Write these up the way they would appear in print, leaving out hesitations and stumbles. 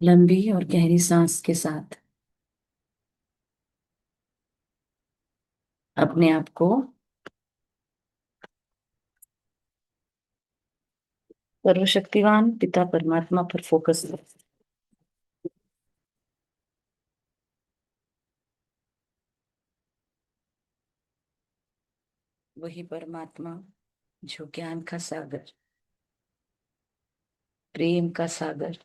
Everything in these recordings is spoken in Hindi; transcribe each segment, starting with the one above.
लंबी और गहरी सांस के साथ अपने आप को सर्वशक्तिवान पिता परमात्मा पर फोकस करें। वही परमात्मा जो ज्ञान का सागर, प्रेम का सागर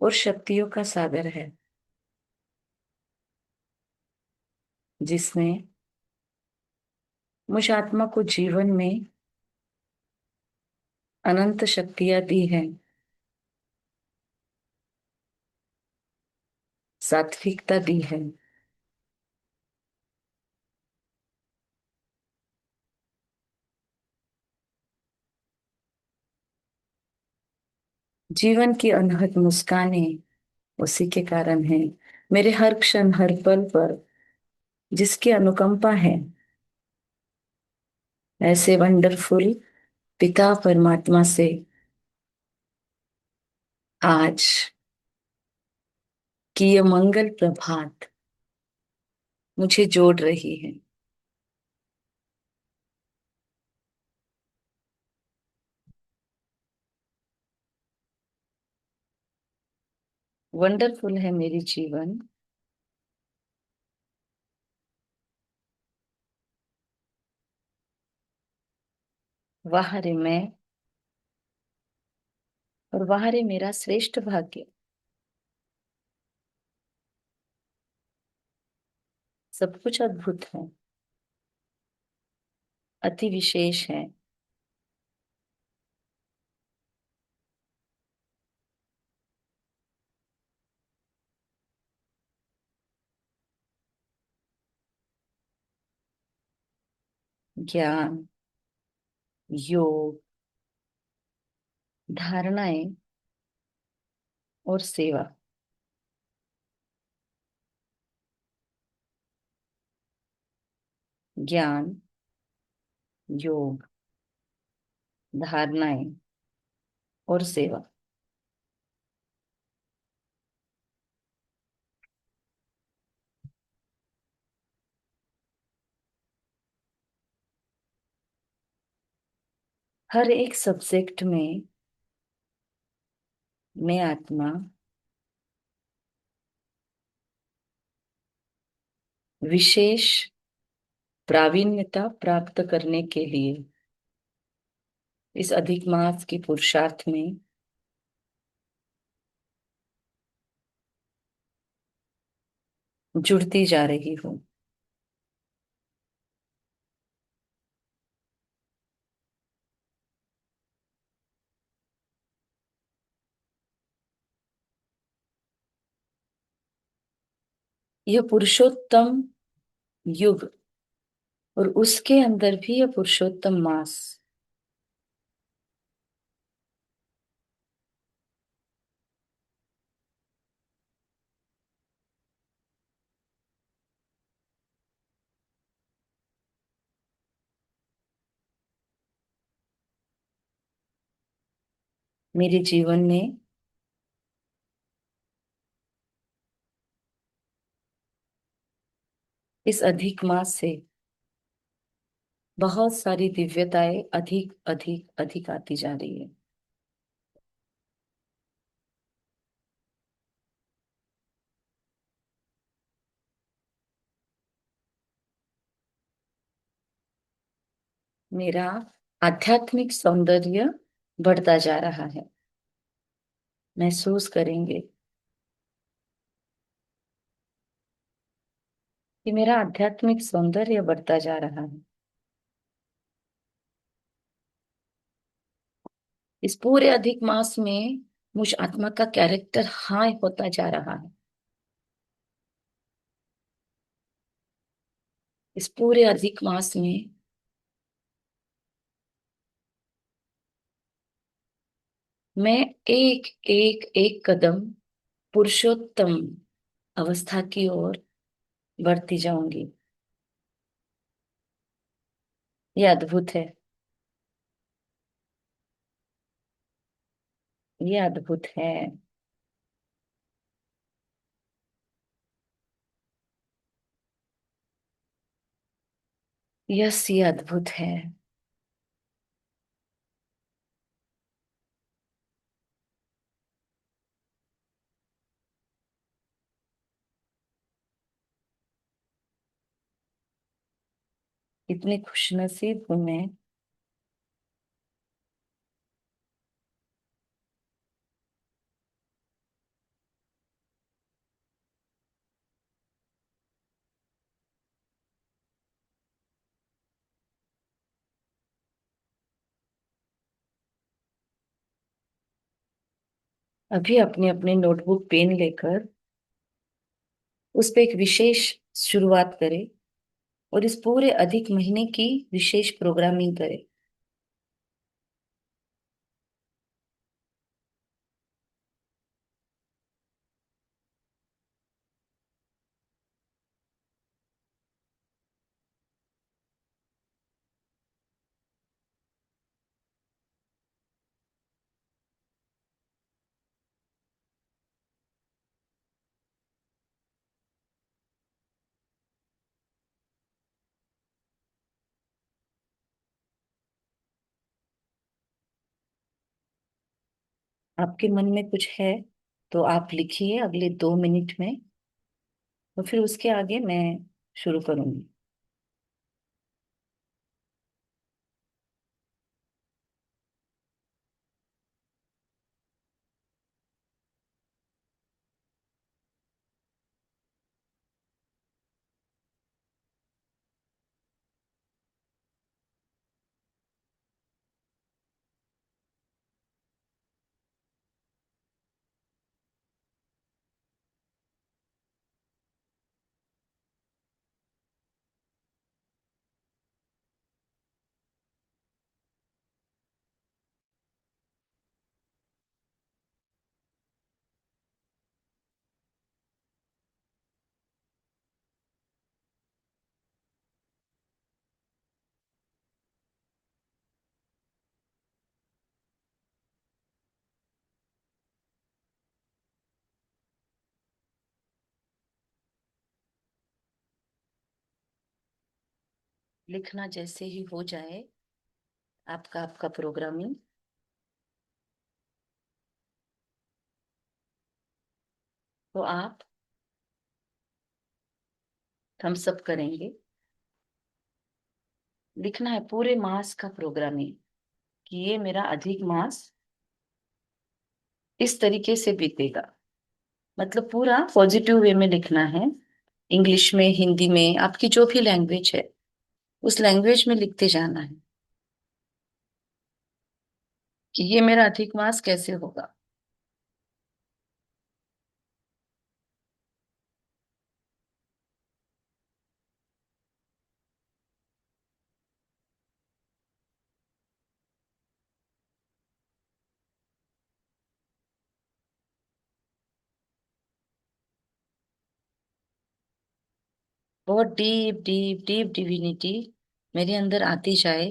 और शक्तियों का सागर है, जिसने मुझ आत्मा को जीवन में अनंत शक्तियां दी हैं, सात्विकता दी है, जीवन की अनहद मुस्कानें उसी के कारण है। मेरे हर क्षण हर पल पर जिसकी अनुकंपा है, ऐसे वंडरफुल पिता परमात्मा से आज की ये मंगल प्रभात मुझे जोड़ रही है। वंडरफुल है मेरी जीवन, वाह रे मैं, और वाह रे मेरा श्रेष्ठ भाग्य। सब कुछ अद्भुत है, अति विशेष है। ज्ञान, योग, धारणाएं और सेवा, ज्ञान, योग, धारणाएं और सेवा, हर एक सब्जेक्ट में मैं आत्मा विशेष प्रावीण्यता प्राप्त करने के लिए इस अधिक मास की पुरुषार्थ में जुड़ती जा रही हूँ। यह पुरुषोत्तम युग और उसके अंदर भी यह पुरुषोत्तम मास मेरे जीवन में इस अधिक मास से बहुत सारी दिव्यताएं अधिक अधिक अधिक आती जा रही है। मेरा आध्यात्मिक सौंदर्य बढ़ता जा रहा है। महसूस करेंगे कि मेरा आध्यात्मिक सौंदर्य बढ़ता जा रहा है। इस पूरे अधिक मास में मुझ आत्मा का कैरेक्टर हाई होता जा रहा है। इस पूरे अधिक मास में मैं एक एक एक कदम पुरुषोत्तम अवस्था की ओर बढ़ती जाऊंगी। ये अद्भुत है। ये अद्भुत है। यस, ये अद्भुत है। इतनी खुशनसीब हूं मैं। अभी अपनी अपनी नोटबुक पेन लेकर उस पे एक विशेष शुरुआत करें और इस पूरे अधिक महीने की विशेष प्रोग्रामिंग करें। आपके मन में कुछ है तो आप लिखिए अगले 2 मिनट में, और फिर उसके आगे मैं शुरू करूंगी। लिखना जैसे ही हो जाए आपका आपका प्रोग्रामिंग, तो आप थम्स अप करेंगे। लिखना है पूरे मास का प्रोग्रामिंग कि ये मेरा अधिक मास इस तरीके से बीतेगा। मतलब पूरा पॉजिटिव वे में लिखना है। इंग्लिश में, हिंदी में, आपकी जो भी लैंग्वेज है उस लैंग्वेज में लिखते जाना है कि ये मेरा अधिक मास कैसे होगा। बहुत डीप डीप डीप डिविनिटी मेरे अंदर आती जाए।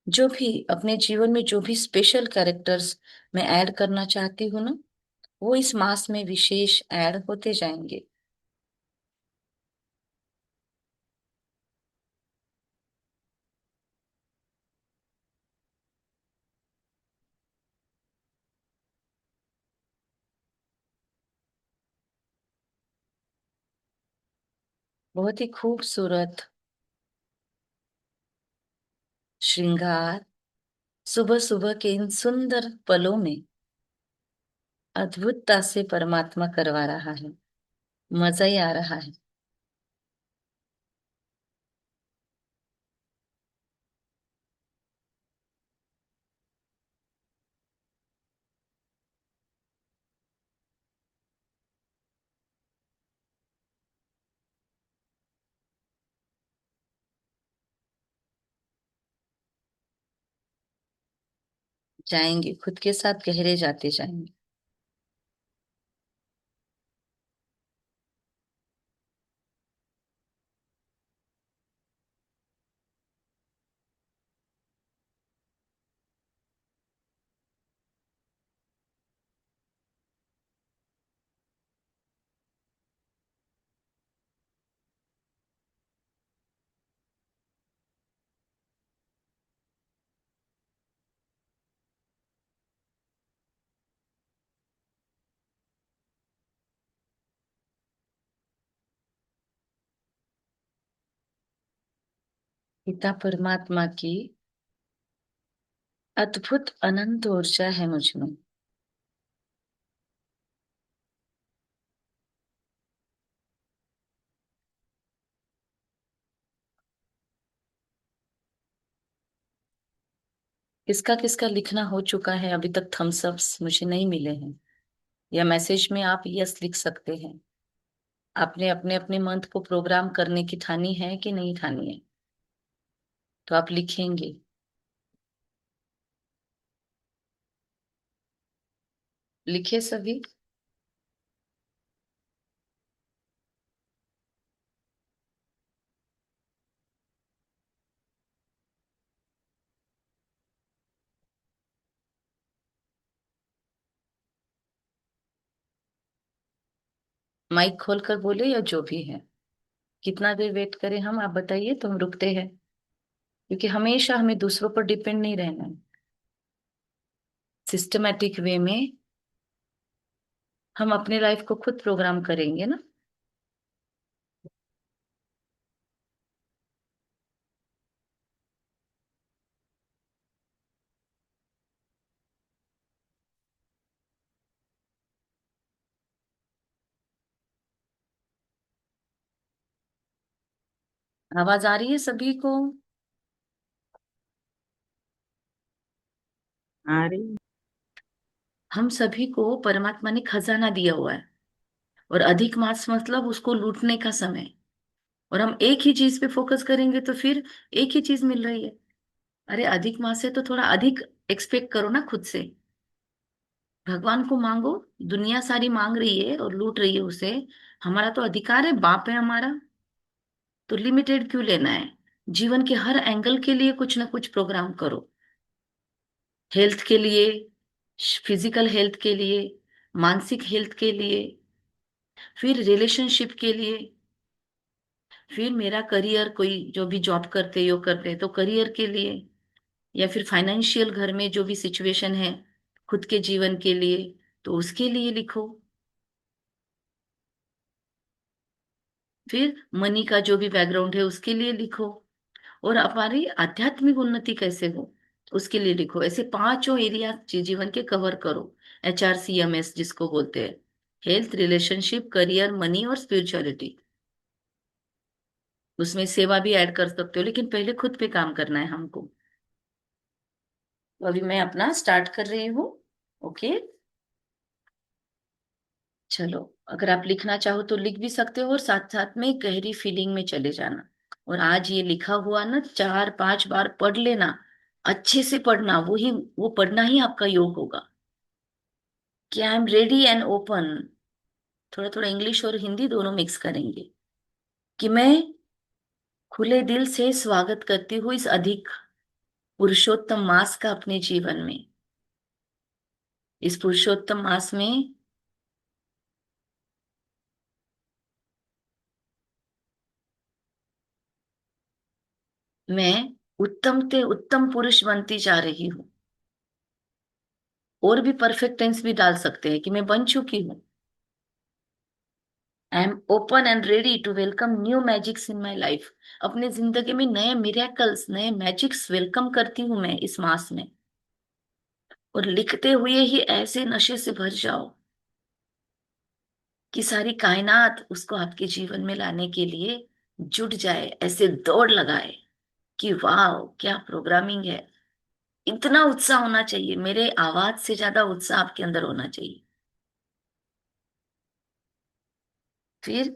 जो भी अपने जीवन में जो भी स्पेशल कैरेक्टर्स मैं ऐड करना चाहती हूँ ना, वो इस मास में विशेष ऐड होते जाएंगे। बहुत ही खूबसूरत श्रृंगार सुबह सुबह के इन सुंदर पलों में अद्भुतता से परमात्मा करवा रहा है। मजा ही आ रहा है। जाएंगे, खुद के साथ गहरे जाते जाएंगे। पिता परमात्मा की अद्भुत अनंत ऊर्जा है मुझ में। किसका किसका लिखना हो चुका है, अभी तक थम्स अप्स मुझे नहीं मिले हैं। या मैसेज में आप यस लिख सकते हैं। आपने अपने अपने मंथ को प्रोग्राम करने की ठानी है कि नहीं ठानी है, तो आप लिखेंगे। लिखे सभी। माइक खोलकर बोले या जो भी है। कितना देर वेट करें हम, आप बताइए तो हम रुकते हैं। क्योंकि हमेशा हमें दूसरों पर डिपेंड नहीं रहना है। सिस्टमेटिक वे में हम अपने लाइफ को खुद प्रोग्राम करेंगे ना। आवाज आ रही है सभी को? आ रही। हम सभी को परमात्मा ने खजाना दिया हुआ है। और अधिक मास मतलब उसको लूटने का समय। और हम एक ही चीज पे फोकस करेंगे तो फिर एक ही चीज मिल रही है। अरे अधिक मास है तो थोड़ा अधिक एक्सपेक्ट करो ना खुद से। भगवान को मांगो। दुनिया सारी मांग रही है और लूट रही है उसे। हमारा तो अधिकार है, बाप है हमारा। तो लिमिटेड क्यों लेना है? जीवन के हर एंगल के लिए कुछ ना कुछ प्रोग्राम करो। हेल्थ के लिए, फिजिकल हेल्थ के लिए, मानसिक हेल्थ के लिए, फिर रिलेशनशिप के लिए, फिर मेरा करियर, कोई जो भी जॉब करते यो करते हैं तो करियर के लिए, या फिर फाइनेंशियल घर में जो भी सिचुएशन है खुद के जीवन के लिए, तो उसके लिए लिखो। फिर मनी का जो भी बैकग्राउंड है उसके लिए लिखो। और हमारी आध्यात्मिक उन्नति कैसे हो उसके लिए लिखो। ऐसे पांचों एरिया जीवन के कवर करो। HRCMS जिसको बोलते हैं, हेल्थ, रिलेशनशिप, करियर, मनी और स्पिरिचुअलिटी। उसमें सेवा भी ऐड कर सकते हो, लेकिन पहले खुद पे काम करना है हमको। तो अभी मैं अपना स्टार्ट कर रही हूँ। ओके। चलो, अगर आप लिखना चाहो तो लिख भी सकते हो और साथ साथ में गहरी फीलिंग में चले जाना। और आज ये लिखा हुआ ना 4-5 बार पढ़ लेना। अच्छे से पढ़ना, वो पढ़ना ही आपका योग होगा। कि I am ready and open. थोड़ा थोड़ा इंग्लिश और हिंदी दोनों मिक्स करेंगे। कि मैं खुले दिल से स्वागत करती हूँ इस अधिक पुरुषोत्तम मास का अपने जीवन में। इस पुरुषोत्तम मास में मैं उत्तम से उत्तम पुरुष बनती जा रही हूँ। और भी परफेक्ट टेंस भी डाल सकते हैं कि मैं बन चुकी हूँ। I am open and ready to welcome new magics in my life. अपने जिंदगी में नए मिरेकल्स, नए मैजिक्स वेलकम करती हूँ मैं इस मास में। और लिखते हुए ही ऐसे नशे से भर जाओ कि सारी कायनात उसको आपके जीवन में लाने के लिए जुट जाए, ऐसे दौड़ लगाए कि वाह क्या प्रोग्रामिंग है। इतना उत्साह होना चाहिए, मेरे आवाज से ज्यादा उत्साह आपके अंदर होना चाहिए। फिर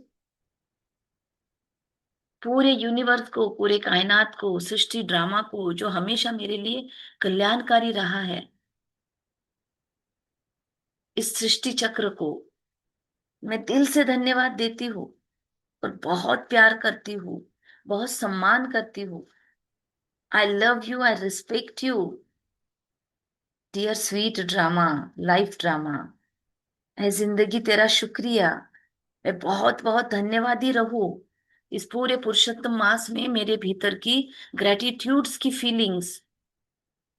पूरे यूनिवर्स को, पूरे कायनात को, सृष्टि ड्रामा को जो हमेशा मेरे लिए कल्याणकारी रहा है, इस सृष्टि चक्र को मैं दिल से धन्यवाद देती हूँ। और बहुत प्यार करती हूँ, बहुत सम्मान करती हूँ। I love you, I respect you dear sweet drama, life drama. है जिंदगी तेरा शुक्रिया। मैं बहुत बहुत धन्यवादी रहूं। इस पूरे पुरुषोत्तम मास में मेरे भीतर की ग्रेटिट्यूड्स की फीलिंग्स।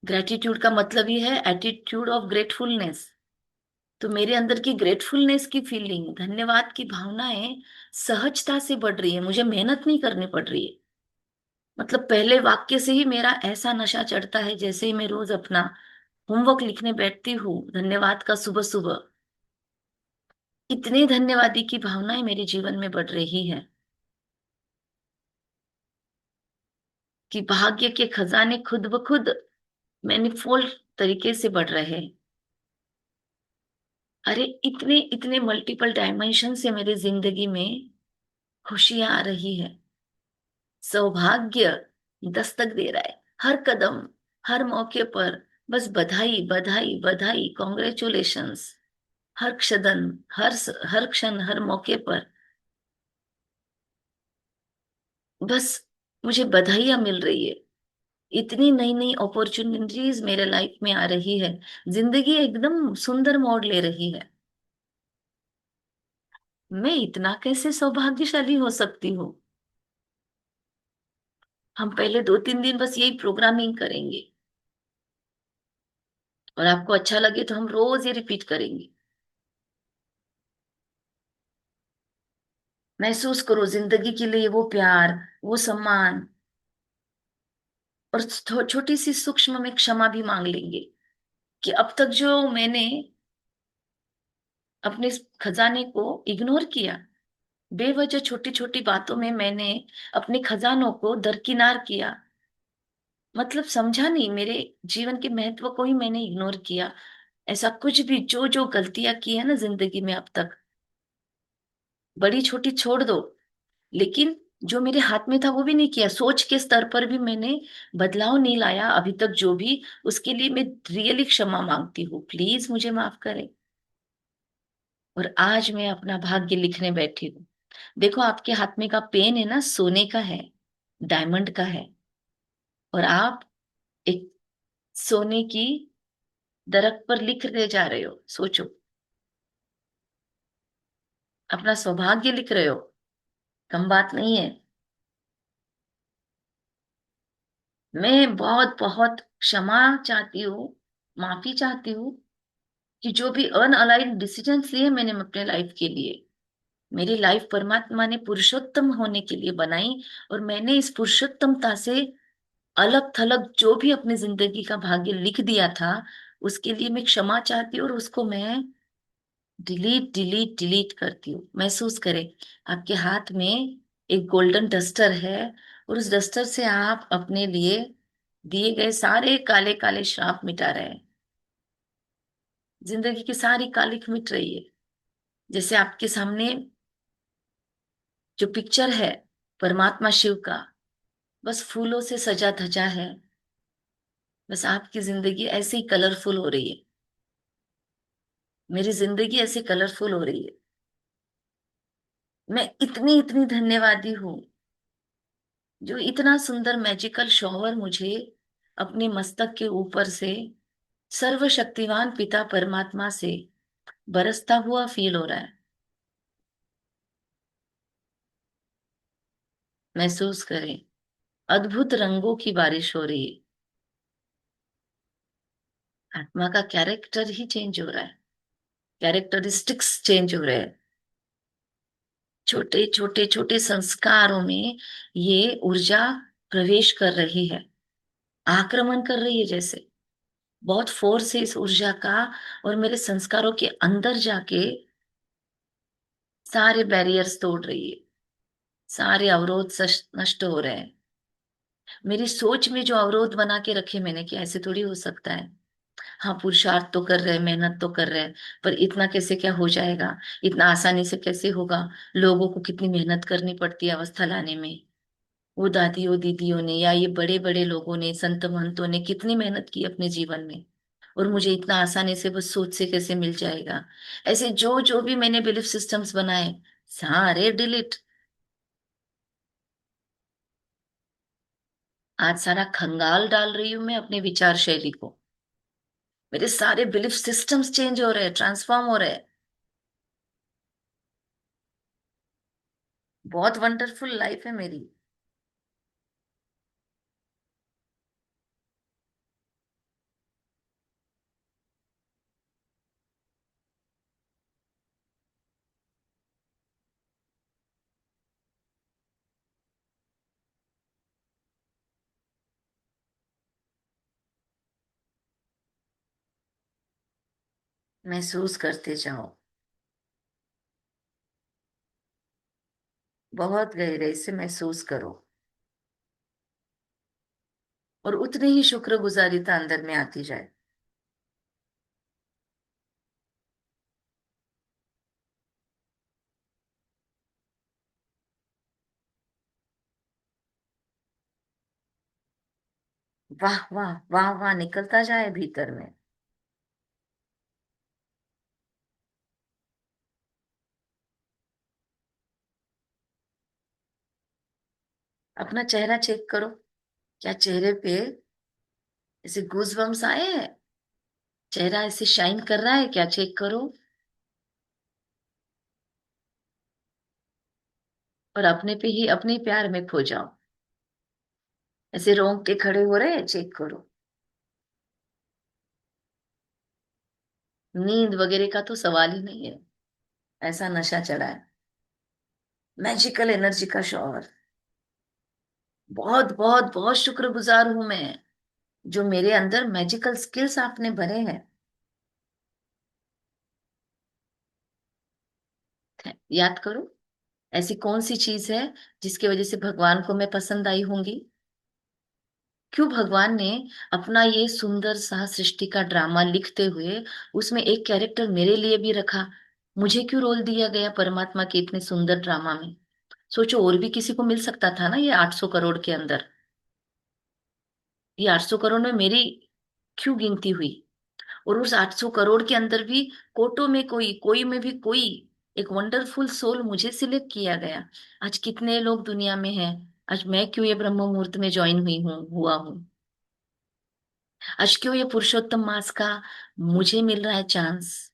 ग्रेटिट्यूड का मतलब ही है एटीट्यूड ऑफ ग्रेटफुलनेस। तो मेरे अंदर की ग्रेटफुलनेस की फीलिंग, धन्यवाद की भावनाएं सहजता से बढ़ रही है, मुझे मेहनत नहीं करनी पड़ रही है। मतलब पहले वाक्य से ही मेरा ऐसा नशा चढ़ता है, जैसे ही मैं रोज अपना होमवर्क लिखने बैठती हूँ धन्यवाद का सुबह सुबह, इतने धन्यवादी की भावनाएं मेरे जीवन में बढ़ रही है कि भाग्य के खजाने खुद ब खुद मैनिफोल्ड तरीके से बढ़ रहे हैं। अरे इतने इतने मल्टीपल डायमेंशन से मेरी जिंदगी में खुशियां आ रही है, सौभाग्य दस्तक दे रहा है हर कदम, हर मौके पर। बस बधाई बधाई बधाई, कॉन्ग्रेचुलेशंस। हर क्षण, हर क्षण, हर मौके पर बस मुझे बधाइयां मिल रही है। इतनी नई नई अपॉर्चुनिटीज मेरे लाइफ में आ रही है, जिंदगी एकदम सुंदर मोड़ ले रही है। मैं इतना कैसे सौभाग्यशाली हो सकती हूँ? हम पहले 2-3 दिन बस यही प्रोग्रामिंग करेंगे, और आपको अच्छा लगे तो हम रोज ये रिपीट करेंगे। महसूस करो जिंदगी के लिए वो प्यार, वो सम्मान, और छोटी सी सूक्ष्म में क्षमा भी मांग लेंगे कि अब तक जो मैंने अपने इस खजाने को इग्नोर किया, बेवजह छोटी छोटी बातों में मैंने अपने खजानों को दरकिनार किया, मतलब समझा नहीं, मेरे जीवन के महत्व को ही मैंने इग्नोर किया। ऐसा कुछ भी जो जो गलतियां की है ना जिंदगी में अब तक, बड़ी छोटी छोड़ दो, लेकिन जो मेरे हाथ में था वो भी नहीं किया, सोच के स्तर पर भी मैंने बदलाव नहीं लाया अभी तक जो भी, उसके लिए मैं रियली क्षमा मांगती हूँ, प्लीज मुझे माफ करें। और आज मैं अपना भाग्य लिखने बैठी हूँ। देखो आपके हाथ में का पेन है ना, सोने का है, डायमंड का है, और आप एक सोने की दरख्त पर लिख रहे जा रहे हो। सोचो, अपना सौभाग्य लिख रहे हो, कम बात नहीं है। मैं बहुत बहुत क्षमा चाहती हूँ, माफी चाहती हूँ कि जो भी अनअलाइंड डिसीजंस लिए मैंने अपने लाइफ के लिए, मेरी लाइफ परमात्मा ने पुरुषोत्तम होने के लिए बनाई, और मैंने इस पुरुषोत्तमता से अलग थलग जो भी अपनी जिंदगी का भाग्य लिख दिया था, उसके लिए मैं क्षमा चाहती हूँ, और उसको मैं डिलीट डिलीट डिलीट करती हूँ। महसूस करें, आपके हाथ में एक गोल्डन डस्टर है, और उस डस्टर से आप अपने लिए दिए गए सारे काले काले श्राप मिटा रहे हैं। जिंदगी की सारी कालिख मिट रही है। जैसे आपके सामने जो पिक्चर है परमात्मा शिव का, बस फूलों से सजा धजा है, बस आपकी जिंदगी ऐसे ही कलरफुल हो रही है, मेरी जिंदगी ऐसे कलरफुल हो रही है। मैं इतनी इतनी धन्यवादी हूँ, जो इतना सुंदर मैजिकल शॉवर मुझे अपने मस्तक के ऊपर से सर्वशक्तिवान पिता परमात्मा से बरसता हुआ फील हो रहा है। महसूस करें, अद्भुत रंगों की बारिश हो रही है, आत्मा का कैरेक्टर ही चेंज हो रहा है, कैरेक्टरिस्टिक्स चेंज हो रहे हैं। छोटे छोटे छोटे संस्कारों में ये ऊर्जा प्रवेश कर रही है, आक्रमण कर रही है, जैसे बहुत फोर्स है इस ऊर्जा का, और मेरे संस्कारों के अंदर जाके सारे बैरियर्स तोड़ रही है, सारे अवरोध नष्ट हो रहे हैं। मेरी सोच में जो अवरोध बना के रखे मैंने कि ऐसे थोड़ी हो सकता है, हाँ पुरुषार्थ तो कर रहे हैं, मेहनत तो कर रहे हैं, पर इतना कैसे क्या हो जाएगा, इतना आसानी से कैसे होगा, लोगों को कितनी मेहनत करनी पड़ती है अवस्था लाने में, वो दादियों दीदियों ने या ये बड़े बड़े लोगों ने, संत महंतों ने कितनी मेहनत की अपने जीवन में, और मुझे इतना आसानी से बस सोच से कैसे मिल जाएगा। ऐसे जो जो भी मैंने बिलीफ सिस्टम्स बनाए, सारे डिलीट। आज सारा खंगाल डाल रही हूं मैं अपने विचार शैली को, मेरे सारे बिलीफ सिस्टम्स चेंज हो रहे हैं, ट्रांसफॉर्म हो रहे हैं। बहुत वंडरफुल लाइफ है मेरी। महसूस करते जाओ, बहुत गहराई से महसूस करो, और उतनी ही शुक्रगुजारिता अंदर में आती जाए। वाह वाह वाह वाह निकलता जाए भीतर में। अपना चेहरा चेक करो, क्या चेहरे पे ऐसे गूज बम्स आए हैं? चेहरा ऐसे शाइन कर रहा है क्या? चेक करो। और अपने पे ही, अपने प्यार में खो जाओ। ऐसे रोंगटे खड़े हो रहे हैं, चेक करो। नींद वगैरह का तो सवाल ही नहीं है, ऐसा नशा चढ़ा है। मैजिकल एनर्जी का शॉवर। बहुत बहुत बहुत शुक्रगुजार हूं मैं, जो मेरे अंदर मैजिकल स्किल्स आपने भरे हैं। याद करो, ऐसी कौन सी चीज है जिसकी वजह से भगवान को मैं पसंद आई होंगी? क्यों भगवान ने अपना ये सुंदर सा सृष्टि का ड्रामा लिखते हुए उसमें एक कैरेक्टर मेरे लिए भी रखा? मुझे क्यों रोल दिया गया परमात्मा के इतने सुंदर ड्रामा में? सोचो, और भी किसी को मिल सकता था ना ये 800 करोड़ के अंदर। ये 800 करोड़ में मेरी क्यों गिनती हुई? और उस 800 करोड़ के अंदर भी कोटो में कोई, कोई में भी कोई, एक वंडरफुल सोल मुझे सिलेक्ट किया गया। आज कितने लोग दुनिया में हैं, आज मैं क्यों ये ब्रह्म मुहूर्त में ज्वाइन हुई हूँ, हुआ हूँ? आज क्यों ये पुरुषोत्तम मास का मुझे मिल रहा है चांस?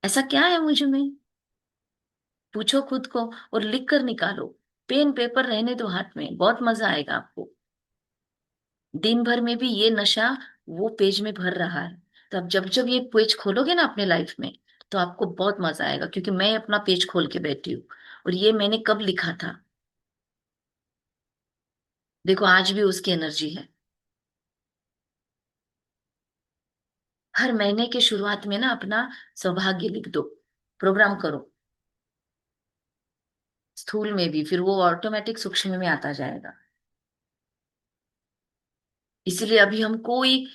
ऐसा क्या है मुझ में? पूछो खुद को, और लिख कर निकालो। पेन पेपर रहने दो हाथ में, बहुत मजा आएगा आपको। दिन भर में भी ये नशा वो पेज में भर रहा है। तो अब जब जब ये पेज खोलोगे ना अपने लाइफ में, तो आपको बहुत मजा आएगा, क्योंकि मैं अपना पेज खोल के बैठी हूँ। और ये मैंने कब लिखा था? देखो, आज भी उसकी एनर्जी है। हर महीने के शुरुआत में ना अपना सौभाग्य लिख दो, प्रोग्राम करो। स्थूल में भी, फिर वो ऑटोमेटिक सूक्ष्म में आता जाएगा। इसलिए अभी हम कोई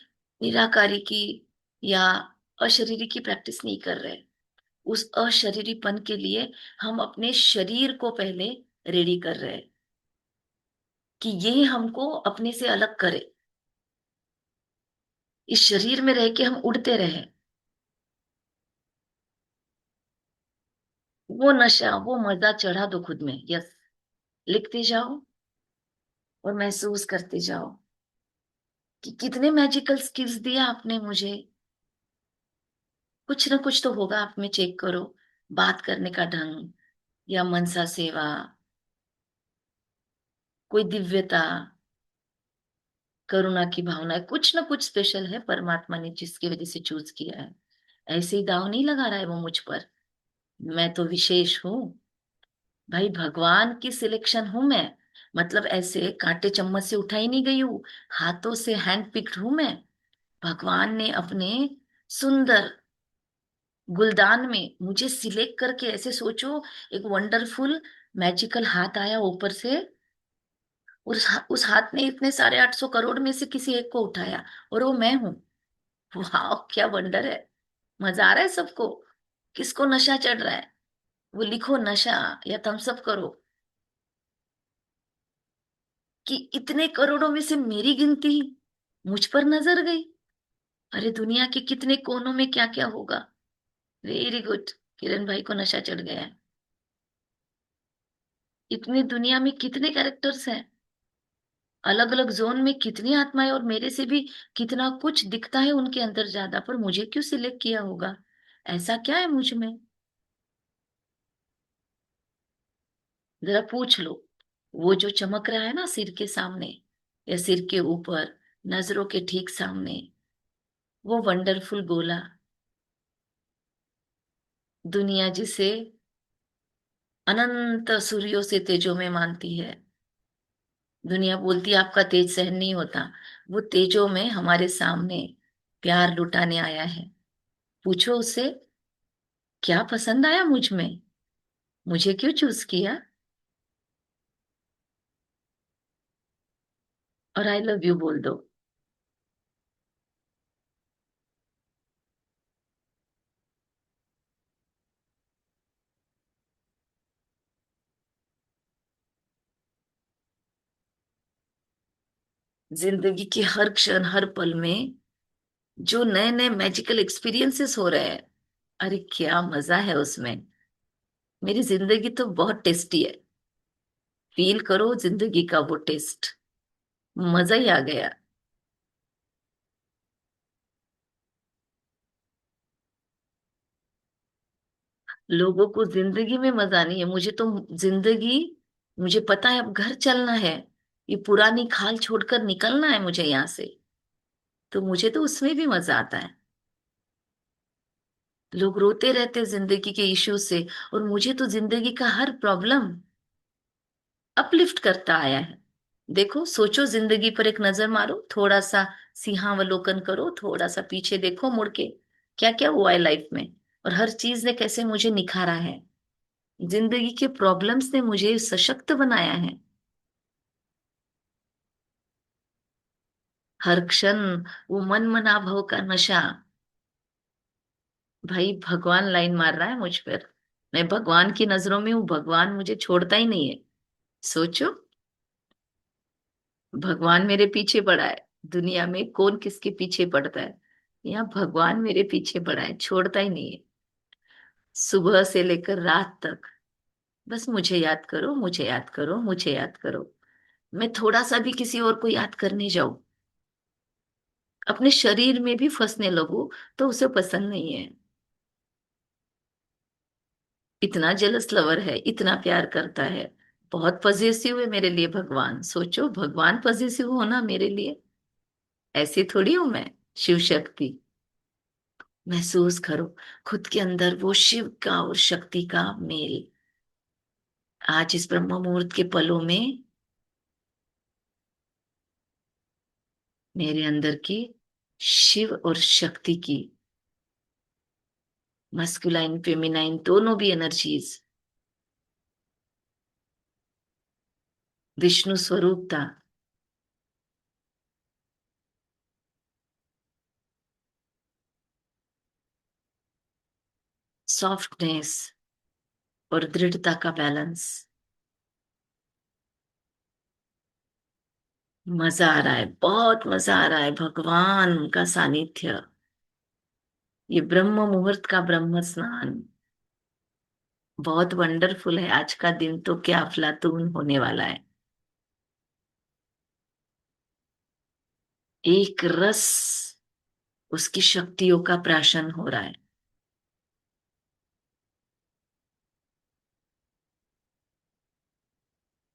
निराकारी की या अशरीरी की प्रैक्टिस नहीं कर रहे। उस अशरीरीपन के लिए हम अपने शरीर को पहले रेडी कर रहे हैं, कि ये हमको अपने से अलग करे। इस शरीर में रह के हम उड़ते रहे। वो नशा, वो मजा चढ़ा दो खुद में। यस, लिखते जाओ और महसूस करते जाओ कि कितने मैजिकल स्किल्स दिया आपने मुझे। कुछ ना कुछ तो होगा आप में, चेक करो। बात करने का ढंग, या मनसा सेवा, कोई दिव्यता, करुणा की भावना है, कुछ ना कुछ स्पेशल है परमात्मा ने जिसकी वजह से चूज किया है। ऐसे ही दाव नहीं लगा रहा है वो मुझ पर। मैं तो विशेष हूँ भाई, भगवान की सिलेक्शन हूं मैं। मतलब ऐसे कांटे चम्मच से उठाई नहीं गई हूँ, हाथों से हैंड पिक्ड हूं मैं। भगवान ने अपने सुंदर गुलदान में मुझे सिलेक्ट करके, ऐसे सोचो, एक वंडरफुल मैजिकल हाथ आया ऊपर से। उस हाथ ने इतने सारे 800 करोड़ में से किसी एक को उठाया, और वो मैं हूं। वाह, क्या वंडर है! मजा आ रहा है सबको? किसको नशा चढ़ रहा है? वो लिखो नशा, या थम्सअप करो, कि इतने करोड़ों में से मेरी गिनती मुझ पर नजर गई। अरे दुनिया के कितने कोनों में क्या क्या होगा। Very good. किरण भाई को नशा चढ़ गया है। इतनी दुनिया में कितने कैरेक्टर्स हैं, अलग अलग जोन में कितनी आत्माएं, और मेरे से भी कितना कुछ दिखता है उनके अंदर ज्यादा, पर मुझे क्यों सिलेक्ट किया होगा? ऐसा क्या है मुझ में? जरा पूछ लो। वो जो चमक रहा है ना सिर के सामने, या सिर के ऊपर, नजरों के ठीक सामने, वो वंडरफुल गोला, दुनिया जिसे अनंत सूर्यों से तेजो में मानती है। दुनिया बोलती है आपका तेज सहन नहीं होता। वो तेजो में हमारे सामने प्यार लुटाने आया है। पूछो उससे, क्या पसंद आया मुझ में, मुझे क्यों चूज किया, और आई लव यू बोल दो। जिंदगी के हर क्षण हर पल में जो नए नए मैजिकल एक्सपीरियंसेस हो रहे हैं, अरे क्या मजा है उसमें। मेरी जिंदगी तो बहुत टेस्टी है। फील करो जिंदगी का वो टेस्ट, मजा ही आ गया। लोगों को जिंदगी में मजा नहीं है, मुझे तो जिंदगी, मुझे पता है अब घर चलना है, ये पुरानी खाल छोड़कर निकलना है मुझे यहाँ से, तो मुझे तो उसमें भी मजा आता है। लोग रोते रहते हैं जिंदगी के इश्यू से, और मुझे तो जिंदगी का हर प्रॉब्लम अपलिफ्ट करता आया है। देखो सोचो, जिंदगी पर एक नजर मारो, थोड़ा सा सिंहावलोकन करो, थोड़ा सा पीछे देखो मुड़ के, क्या क्या हुआ है लाइफ में, और हर चीज ने कैसे मुझे निखारा है। जिंदगी के प्रॉब्लम्स ने मुझे सशक्त बनाया है। हर क्षण वो मन मना भव का नशा। भाई भगवान लाइन मार रहा है मुझ पर, मैं भगवान की नजरों में हूँ, भगवान मुझे छोड़ता ही नहीं है। सोचो, भगवान मेरे पीछे पड़ा है। दुनिया में कौन किसके पीछे पड़ता है, यहाँ भगवान मेरे पीछे पड़ा है, छोड़ता ही नहीं है। सुबह से लेकर रात तक बस मुझे याद करो, मुझे याद करो, मुझे याद करो। मैं थोड़ा सा भी किसी और को याद करने जाऊं, अपने शरीर में भी फंसने लगूं, तो उसे पसंद नहीं है। इतना जेलस लवर है, इतना प्यार करता है, बहुत पजेसिव है मेरे लिए भगवान। सोचो, भगवान पजेसिव होना मेरे लिए, ऐसी थोड़ी हूं मैं, शिव शक्ति। महसूस करो खुद के अंदर वो शिव का और शक्ति का मेल। आज इस ब्रह्म मुहूर्त के पलों में मेरे अंदर की शिव और शक्ति की, मस्कुलाइन फेमिनाइन दोनों भी एनर्जीज, विष्णु स्वरूपता, सॉफ्टनेस और दृढ़ता का बैलेंस। मजा आ रहा है, बहुत मजा आ रहा है, भगवान का सानिध्य, ये ब्रह्म मुहूर्त का ब्रह्म स्नान बहुत वंडरफुल है। आज का दिन तो क्या अफलातून होने वाला है। एक रस उसकी शक्तियों का प्राशन हो रहा है।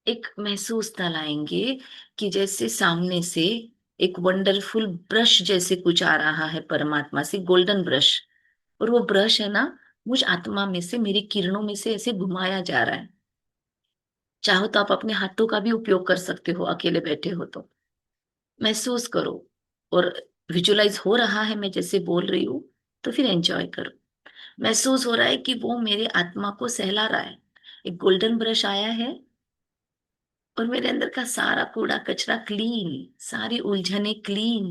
एक महसूस लाएंगे कि जैसे सामने से एक वंडरफुल ब्रश जैसे कुछ आ रहा है परमात्मा से, गोल्डन ब्रश, और वो ब्रश है ना, मुझ आत्मा में से, मेरी किरणों में से ऐसे घुमाया जा रहा है। चाहो तो आप अपने हाथों का भी उपयोग कर सकते हो, अकेले बैठे हो तो महसूस करो। और विजुलाइज हो रहा है मैं जैसे बोल रही हूँ, तो फिर एंजॉय करो। महसूस हो रहा है कि वो मेरे आत्मा को सहला रहा है। एक गोल्डन ब्रश आया है, और मेरे अंदर का सारा कूड़ा कचरा क्लीन, सारी उलझने क्लीन,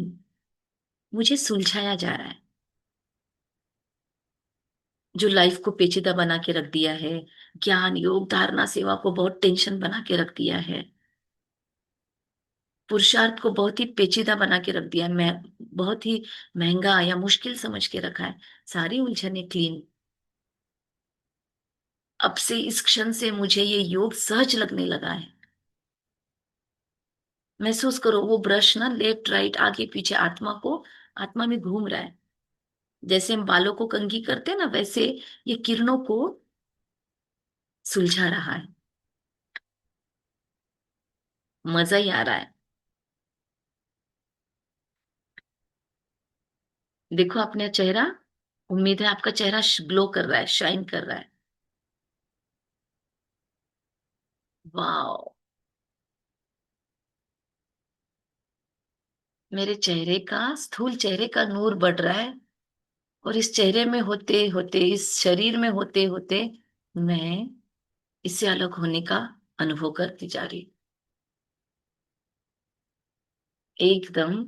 मुझे सुलझाया जा रहा है। जो लाइफ को पेचीदा बना के रख दिया है, ज्ञान योग धारणा सेवा को बहुत टेंशन बना के रख दिया है, पुरुषार्थ को बहुत ही पेचीदा बना के रख दिया है, मैं बहुत ही महंगा या मुश्किल समझ के रखा है, सारी उलझने क्लीन। अब से इस क्षण से मुझे ये योग सहज लगने लगा है। महसूस करो वो ब्रश ना लेफ्ट राइट आगे पीछे आत्मा को, आत्मा में घूम रहा है। जैसे हम बालों को कंघी करते हैं ना, वैसे ये किरणों को सुलझा रहा है। मजा ही आ रहा है। देखो अपने चेहरा, उम्मीद है आपका चेहरा ग्लो कर रहा है, शाइन कर रहा है। वाह, मेरे चेहरे का, स्थूल चेहरे का नूर बढ़ रहा है, और इस चेहरे में होते होते, इस शरीर में होते होते, मैं इससे अलग होने का अनुभव करती जा रही। एकदम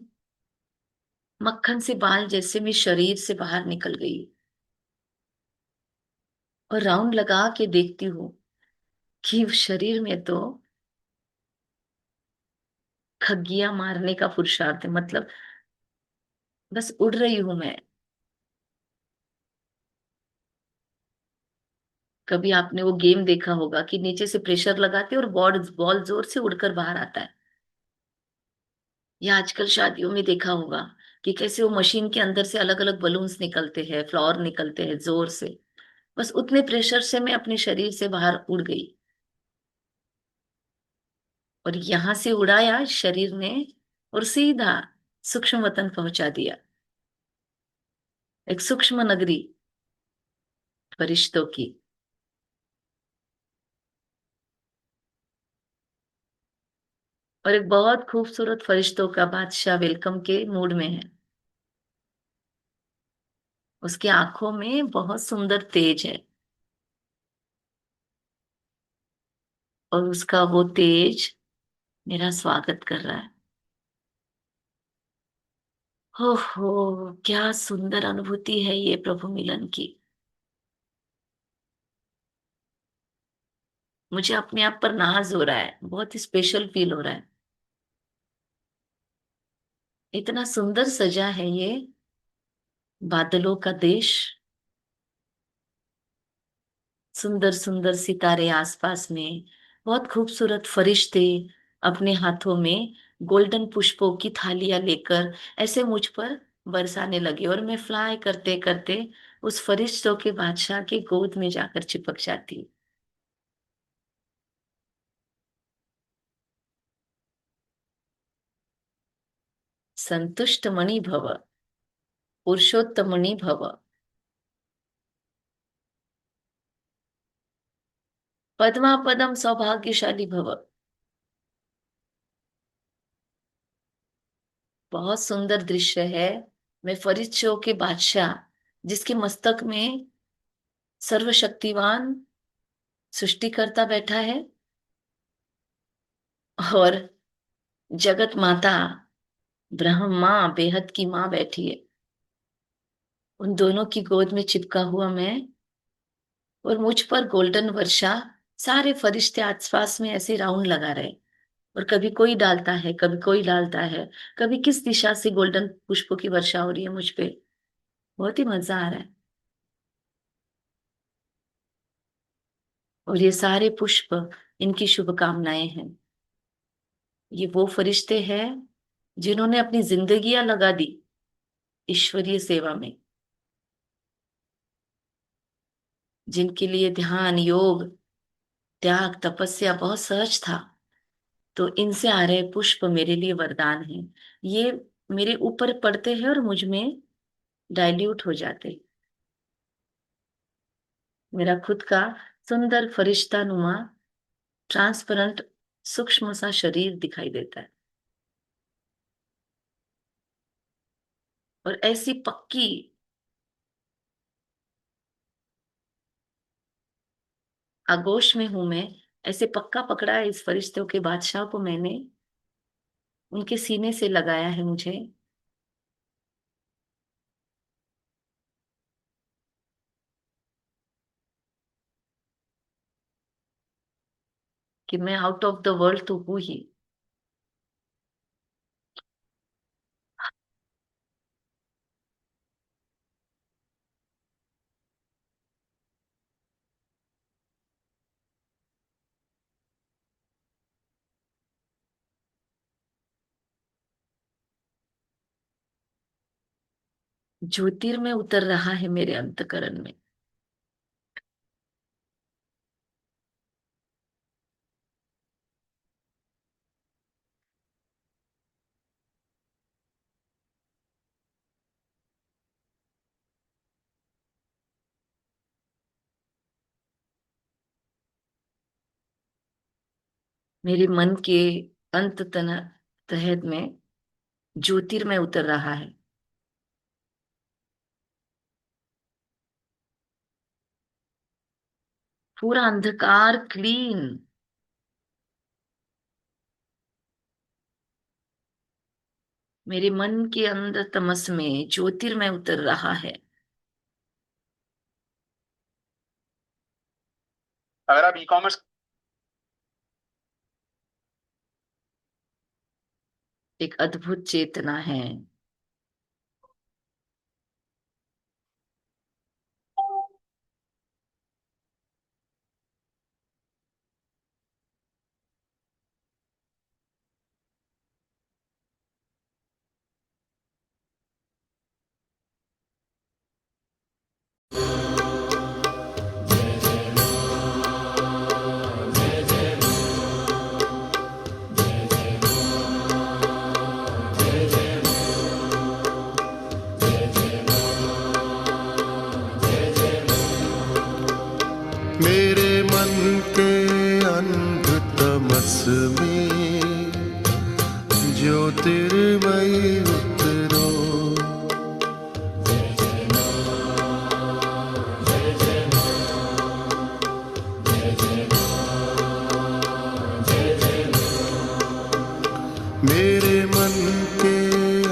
मक्खन से बाल जैसे मैं शरीर से बाहर निकल गई, और राउंड लगा के देखती हूँ कि शरीर में तो खग्गियां मारने का पुरुषार्थ है, मतलब बस उड़ रही हूं मैं। कभी आपने वो गेम देखा होगा कि नीचे से प्रेशर लगाते और बॉल बॉल जोर से उड़कर बाहर आता है, या आजकल शादियों में देखा होगा कि कैसे वो मशीन के अंदर से अलग अलग बलून्स निकलते हैं, फ्लावर निकलते हैं जोर से। बस उतने प्रेशर से मैं अपने शरीर से बाहर उड़ गई, और यहां से उड़ाया शरीर ने, और सीधा सूक्ष्म वतन पहुंचा दिया, एक सूक्ष्म नगरी फरिश्तों की। और एक बहुत खूबसूरत फरिश्तों का बादशाह वेलकम के मूड में है। उसकी आंखों में बहुत सुंदर तेज है, और उसका वो तेज मेरा स्वागत कर रहा है। हो क्या सुंदर अनुभूति है ये प्रभु मिलन की। मुझे अपने आप पर नाज हो रहा है, बहुत ही स्पेशल फील हो रहा है। इतना सुंदर सजा है ये, बादलों का देश, सुंदर सुंदर सितारे आसपास में, बहुत खूबसूरत फरिश्ते अपने हाथों में गोल्डन पुष्पों की थालियां लेकर ऐसे मुझ पर बरसाने लगे, और मैं फ्लाई करते करते उस फरिश्तों के बादशाह के गोद में जाकर चिपक जाती। संतुष्ट मणि भव, पुरुषोत्तमणि भव, पद्मा पदम सौभाग्यशाली भव। बहुत सुंदर दृश्य है। मैं फरिश्तों के बादशाह, जिसके मस्तक में सर्वशक्तिवान सृष्टिकर्ता बैठा है, और जगत माता ब्रह्मा बेहद की माँ बैठी है, उन दोनों की गोद में चिपका हुआ मैं, और मुझ पर गोल्डन वर्षा, सारे फरिश्ते आसपास में ऐसे राउंड लगा रहे, और कभी कोई डालता है, कभी कोई डालता है, कभी किस दिशा से गोल्डन पुष्पों की वर्षा हो रही है मुझ पे। बहुत ही मजा आ रहा है। और ये सारे पुष्प इनकी शुभकामनाएं हैं। ये वो फरिश्ते हैं जिन्होंने अपनी जिंदगियां लगा दी ईश्वरीय सेवा में, जिनके लिए ध्यान, योग, त्याग, तपस्या बहुत सहज था। तो इनसे आ रहे पुष्प मेरे लिए वरदान है। ये मेरे ऊपर पड़ते हैं और मुझ में डाइल्यूट हो जाते। मेरा खुद का सुंदर फरिश्ता नुमा ट्रांसपेरेंट सूक्ष्म सा शरीर दिखाई देता है, और ऐसी पक्की आगोश में हूं मैं। ऐसे पक्का पकड़ा है इस फरिश्तों के बादशाह को मैंने, उनके सीने से लगाया है मुझे, कि मैं आउट ऑफ द वर्ल्ड तो हूं ही। ज्योतिर्मय उतर रहा है मेरे अंतकरण में। मेरे मन के अंत तहत में ज्योतिर्मय उतर रहा है। पूरा अंधकार क्लीन। मेरे मन के अंदर तमस में ज्योतिर्मय उतर रहा है। अगर आप ई कॉमर्स। एक अद्भुत चेतना है। मेरे मन के अंध तमस में ज्योतिर्मय उतरो। मेरे मन के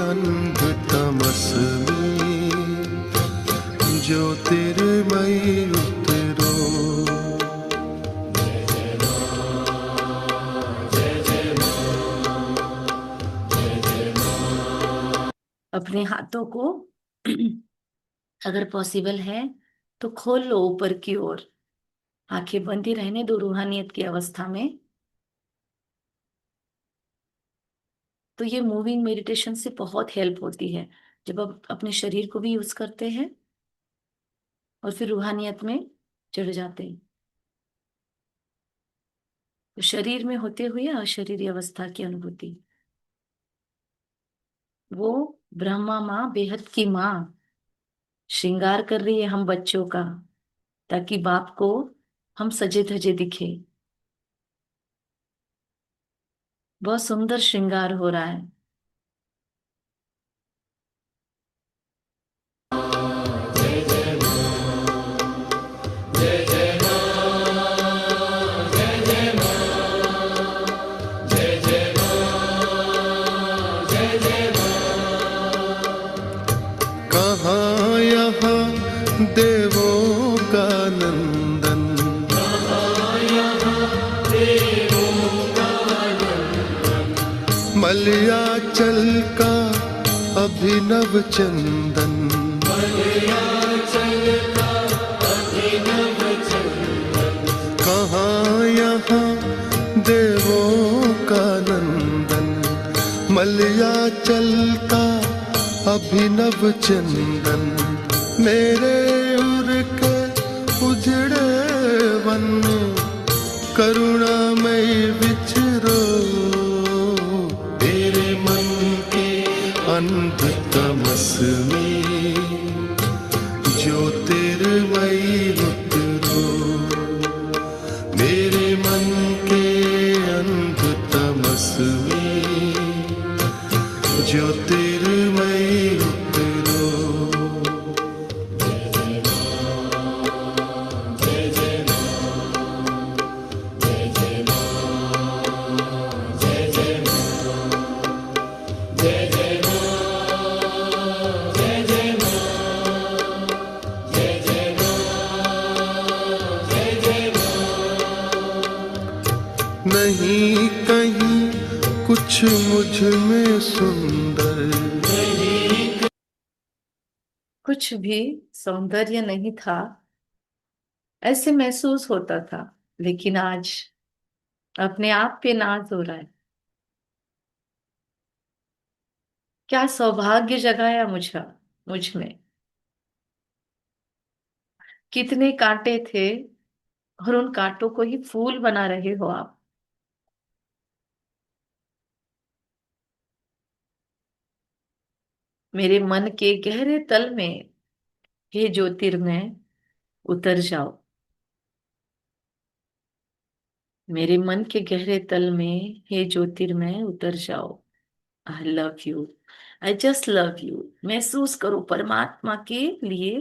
अंध तमस में ज्योतिर्मय उतरो। अपने हाथों को अगर पॉसिबल है तो खोल लो ऊपर की ओर। आंखें बंद ही रहने दो रूहानियत की अवस्था में। तो ये मूविंग मेडिटेशन से बहुत हेल्प होती है, जब आप अपने शरीर को भी यूज करते हैं और फिर रूहानियत में चढ़ जाते हैं। तो शरीर में होते हुए अशरीरी अवस्था की अनुभूति, वो ब्रह्मा माँ, बेहद की माँ श्रृंगार कर रही है हम बच्चों का, ताकि बाप को हम सजे धजे दिखे। बहुत सुंदर श्रृंगार हो रहा है। कहाँ यहाँ देवों का नंदन, मलयाचल का अभिनव चंदन। कहाँ यहाँ देवों का नंदन, मलयाचल का अभिनव चंदन। मेरे उर के उजड़े वन में करुणामय विचरो। तेरे मन के अंध तमस में ज्योतिर्मय उतरो। मेरे मन के अंध तमस में ज्योतिर्मय उतरो। नहीं कहीं कुछ मुझ में सुंदर, कुछ भी सौंदर्य नहीं था, ऐसे महसूस होता था। लेकिन आज अपने आप पे नाज हो रहा है। क्या सौभाग्य जगाया मुझ में। कितने कांटे थे और उन कांटों को ही फूल बना रहे हो आप। मेरे मन के गहरे तल में हे ज्योतिर्मय उतर जाओ। मेरे मन के गहरे तल में हे ज्योतिर्मय उतर जाओ। आई love you. I just love you. महसूस करो परमात्मा के लिए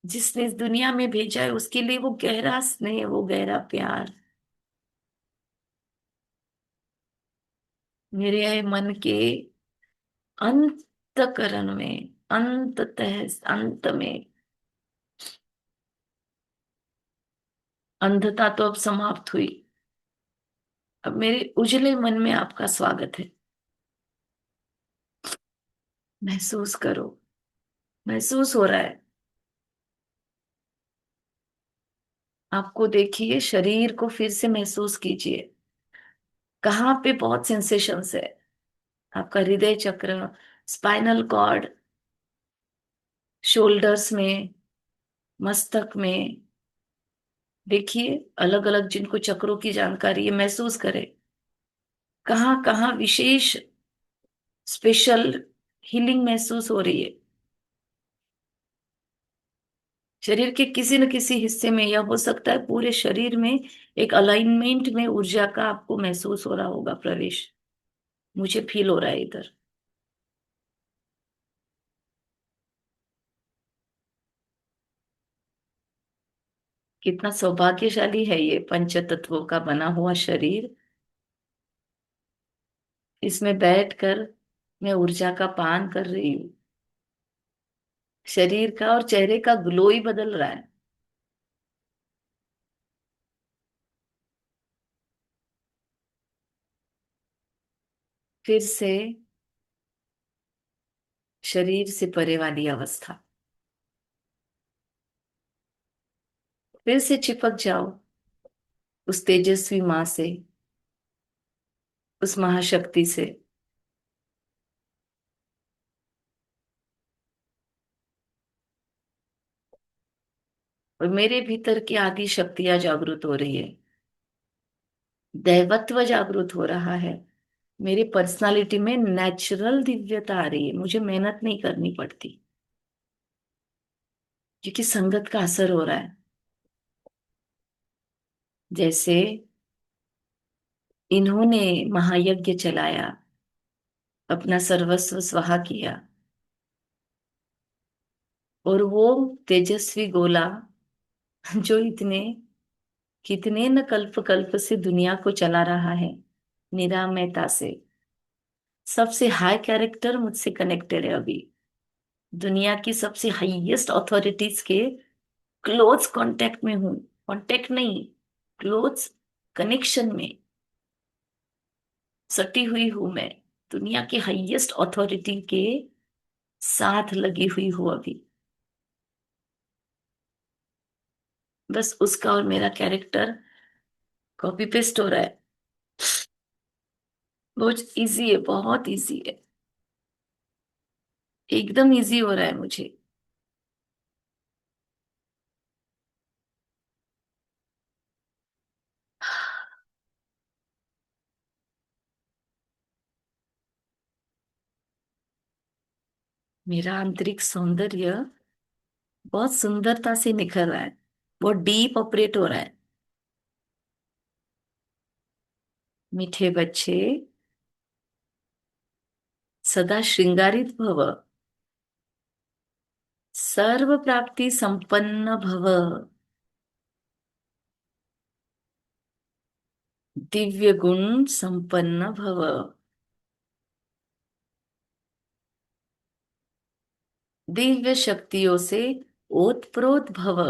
जिसने इस दुनिया में भेजा है उसके लिए वो गहरा स्नेह, वो गहरा प्यार मेरे मन के अंतकरण में, अंततः अंत में, अंधता तो अब समाप्त हुई। अब मेरे उजले मन में आपका स्वागत है। महसूस करो, महसूस हो रहा है। आपको देखिए, शरीर को फिर से महसूस कीजिए। कहाँ पे बहुत सेंसेशंस है। आपका हृदय चक्र, स्पाइनल कॉर्ड, शोल्डर्स में, मस्तक में। देखिए, अलग अलग जिनको चक्रों की जानकारी है महसूस करें। कहाँ कहाँ विशेष, स्पेशल हीलिंग महसूस हो रही है। शरीर के किसी न किसी हिस्से में, या हो सकता है पूरे शरीर में, एक अलाइनमेंट में ऊर्जा का आपको महसूस हो रहा होगा प्रवेश। मुझे फील हो रहा है इधर। कितना सौभाग्यशाली है ये पंच तत्वों का बना हुआ शरीर। इसमें बैठकर मैं ऊर्जा का पान कर रही हूँ। शरीर का और चेहरे का ग्लो ही बदल रहा है। फिर से शरीर से परे वाली अवस्था, फिर से चिपक जाओ उस तेजस्वी माँ से, उस महाशक्ति से। और मेरे भीतर की आदि शक्तियां जागृत हो रही है। दैवत्व जागृत हो रहा है। मेरी पर्सनालिटी में नेचुरल दिव्यता आ रही है। मुझे मेहनत नहीं करनी पड़ती, क्योंकि संगत का असर हो रहा है। जैसे इन्होंने महायज्ञ चलाया, अपना सर्वस्व स्वाहा किया, और वो तेजस्वी गोला जो इतने, कितने न कल्प कल्प से दुनिया को चला रहा है निरामयता से। सबसे हाई कैरेक्टर मुझसे कनेक्टेड है अभी। दुनिया की सबसे हाईएस्ट अथॉरिटीज के क्लोज कांटेक्ट में हूं। कांटेक्ट नहीं, क्लोज कनेक्शन में सटी हुई हूं मैं। दुनिया के हाईएस्ट अथॉरिटी के साथ लगी हुई हूं अभी। बस उसका और मेरा कैरेक्टर कॉपी पेस्ट हो रहा है। बहुत इजी है, बहुत इजी है। एकदम इजी हो रहा है मुझे। मेरा आंतरिक सौंदर्य बहुत सुंदरता से निखर रहा है। बहुत डीप ऑपरेट हो रहा है। मीठे बच्चे, सदा श्रृंगारित भव, सर्व प्राप्ति संपन्न भव, दिव्य गुण संपन्न भव। दिव्य शक्तियों से ओतप्रोत भव।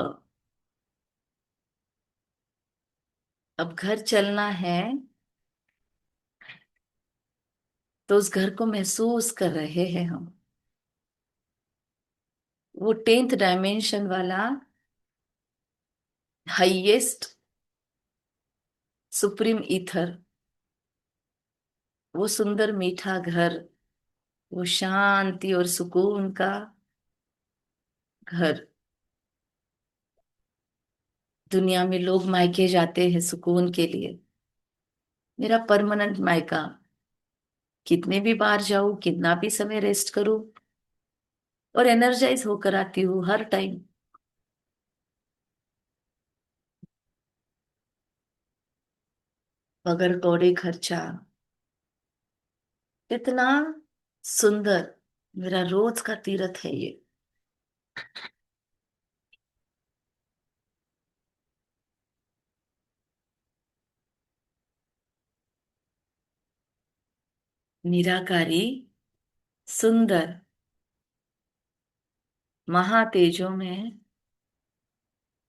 अब घर चलना है तो उस घर को महसूस कर रहे हैं हम। वो 10th डायमेंशन वाला हाईएस्ट सुप्रीम ईथर, वो सुंदर मीठा घर, वो शांति और सुकून का घर। दुनिया में लोग मायके जाते हैं सुकून के लिए। मेरा परमानेंट मायका। कितने भी बार जाऊं, कितना भी समय रेस्ट करूं, और एनर्जाइज होकर आती हूँ हर टाइम। बगैर कौड़े खर्चा। इतना सुंदर। मेरा रोज का तीर्थ है ये। निराकारी, सुंदर, महातेजों में,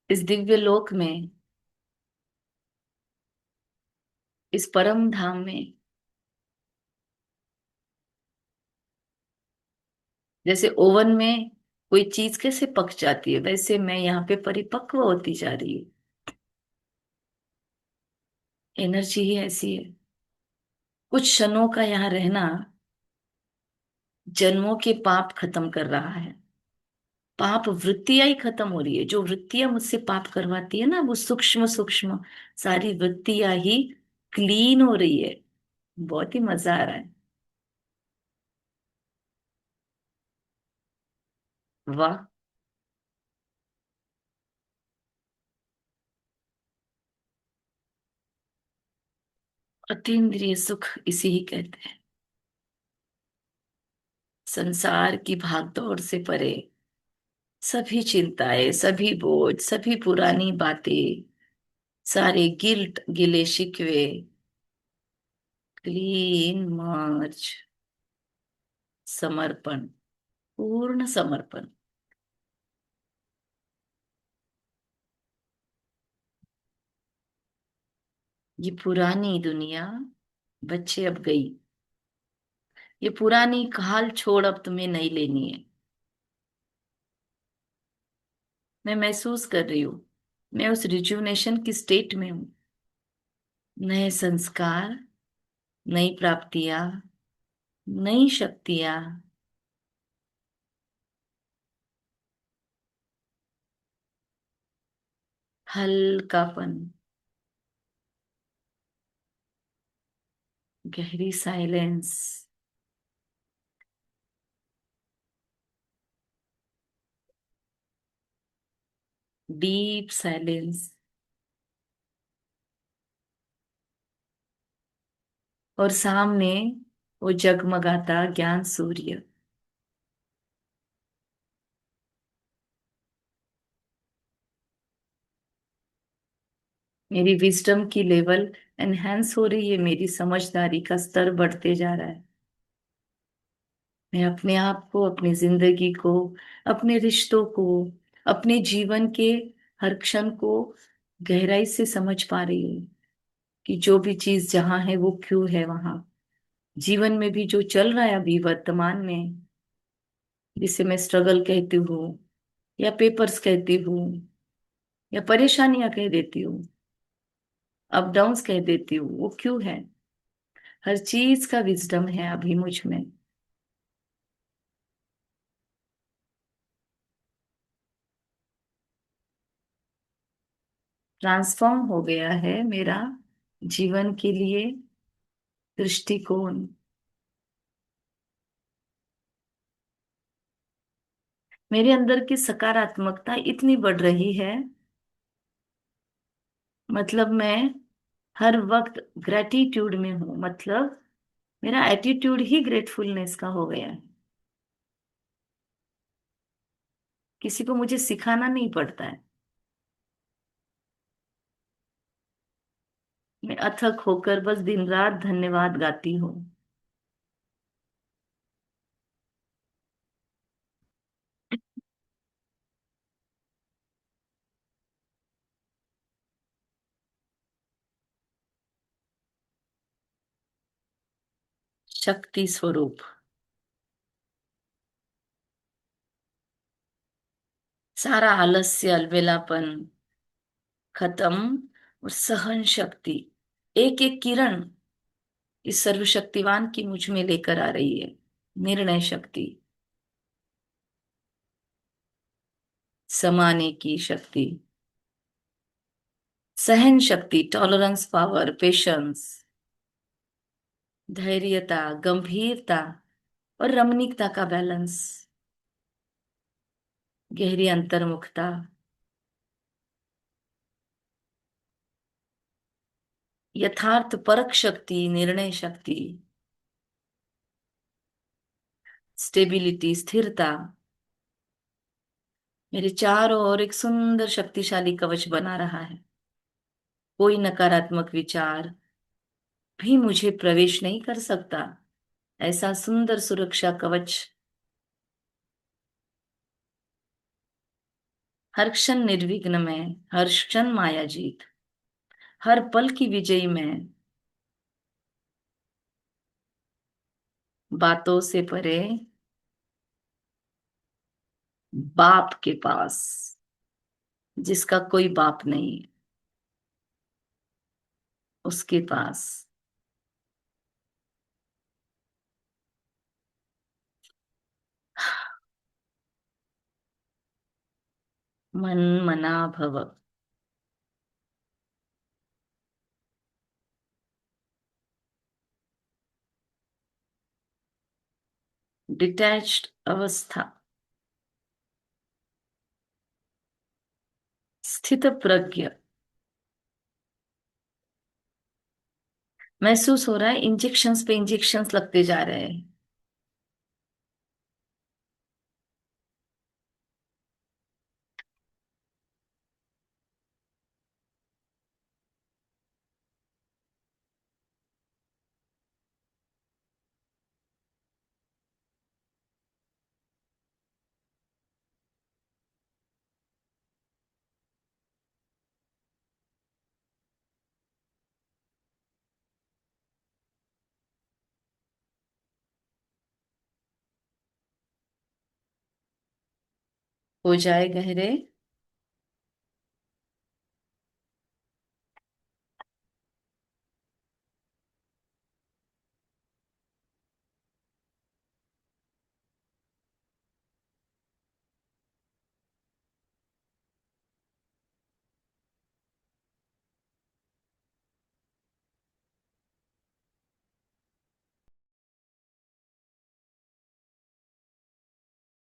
इस दिव्य लोक में, इस परम धाम में, जैसे ओवन में कोई चीज कैसे पक जाती है, वैसे मैं यहाँ पे परिपक्व होती जा रही हूँ। एनर्जी ही ऐसी है। कुछ क्षणों का यहाँ रहना जन्मों के पाप खत्म कर रहा है। पाप वृत्तियां ही खत्म हो रही है, जो वृत्तियां मुझसे पाप करवाती है ना, वो सूक्ष्म सूक्ष्म सारी वृत्तियां ही क्लीन हो रही है। बहुत ही मजा आ रहा है। वाह। अतीन्द्रिय सुख इसी ही कहते हैं। संसार की भागदौड़ से परे, सभी चिंताएं, सभी बोझ, सभी पुरानी बातें, सारे गिल्ट, गिले शिकवे, क्लीन मर्ज, समर्पण, पूर्ण समर्पण। ये पुरानी दुनिया बच्चे अब गई। ये पुरानी हाल छोड़, अब तुम्हें नई लेनी है। मैं महसूस कर रही हूँ, मैं उस रिजुवनेशन की स्टेट में हूँ। नए संस्कार, नई प्राप्तियां, नई शक्तियां, हल्कापन, गहरी साइलेंस, डीप साइलेंस, और सामने वो जगमगाता ज्ञान सूर्य। मेरी विजडम की लेवल एनहेंस हो रही है, मेरी समझदारी का स्तर बढ़ते जा रहा है। मैं अपने आप को, अपनी जिंदगी को, अपने रिश्तों को, अपने जीवन के हर क्षण को गहराई से समझ पा रही हूँ कि जो भी चीज जहां है वो क्यों है वहां। जीवन में भी जो चल रहा है अभी वर्तमान में, जिसे मैं स्ट्रगल कहती हूँ, या पेपर्स कहती हूँ, या परेशानियां कह देती हूँ, अप डाउन्स कह देती हूँ, वो क्यों है। हर चीज का विजडम है अभी मुझ में। ट्रांसफॉर्म हो गया है मेरा जीवन के लिए दृष्टिकोण। मेरे अंदर की सकारात्मकता इतनी बढ़ रही है, मतलब मैं हर वक्त ग्रेटिट्यूड में हूँ। मतलब मेरा एटीट्यूड ही ग्रेटफुलनेस का हो गया है। किसी को मुझे सिखाना नहीं पड़ता है। मैं अथक होकर बस दिन रात धन्यवाद गाती हूँ। शक्ति स्वरूप, सारा आलस्य, अलबेलापन खत्म, और सहन शक्ति एक एक किरण इस सर्वशक्तिवान की मुझ में लेकर आ रही है। निर्णय शक्ति, समाने की शक्ति, सहन शक्ति, टॉलरेंस पावर, पेशेंस, धैर्यता, गंभीरता और रमणीकता का बैलेंस, गहरी अंतर्मुखता, यथार्थ परख शक्ति, निर्णय शक्ति, स्टेबिलिटी, स्थिरता, मेरे चारों ओर एक सुंदर शक्तिशाली कवच बना रहा है। कोई नकारात्मक विचार भी मुझे प्रवेश नहीं कर सकता। ऐसा सुंदर सुरक्षा कवच, हर क्षण निर्विघ्न में, हर क्षण माया जीत, हर पल की विजयी में, बातों से परे, बाप के पास, जिसका कोई बाप नहीं, उसके पास। मन मना भव। डिटैच्ड अवस्था, स्थित प्रज्ञ। महसूस हो रहा है इंजेक्शंस पे इंजेक्शंस लगते जा रहे हैं। हो जाए गहरे।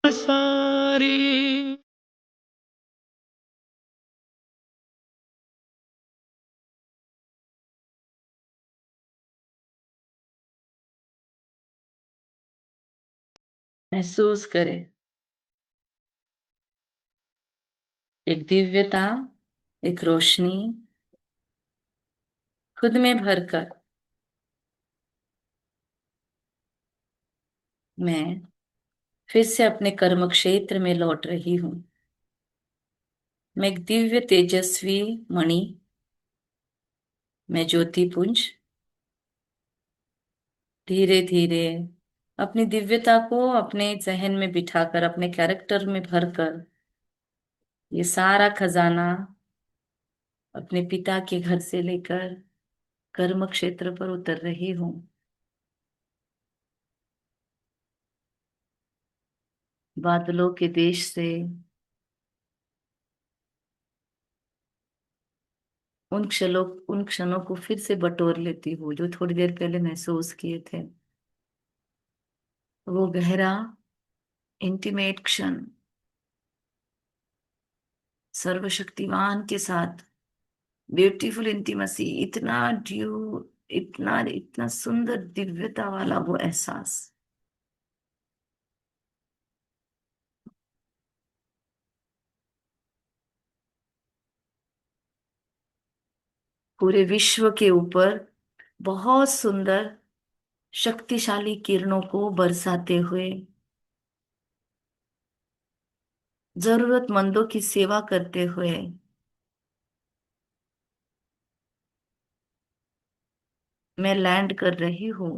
सारी महसूस करें एक दिव्यता, एक रोशनी खुद में भरकर मैं फिर से अपने कर्म क्षेत्र में लौट रही हूँ। मैं एक दिव्य तेजस्वी मणि, मैं ज्योति पुंज, धीरे धीरे अपनी दिव्यता को अपने जहन में बिठाकर, अपने कैरेक्टर में भरकर, ये सारा खजाना अपने पिता के घर से लेकर कर्म क्षेत्र पर उतर रही हूँ। बादलों के देश से उन क्षणों को फिर से बटोर लेती हूँ जो थोड़ी देर पहले महसूस किए थे। वो गहरा इंटीमेट क्षण, सर्वशक्तिमान के साथ ब्यूटीफुल इंटीमेसी, इतना ड्यू, इतना इतना सुंदर दिव्यता वाला वो एहसास। पूरे विश्व के ऊपर बहुत सुंदर शक्तिशाली किरणों को बरसाते हुए, जरूरतमंदों की सेवा करते हुए मैं लैंड कर रही हूँ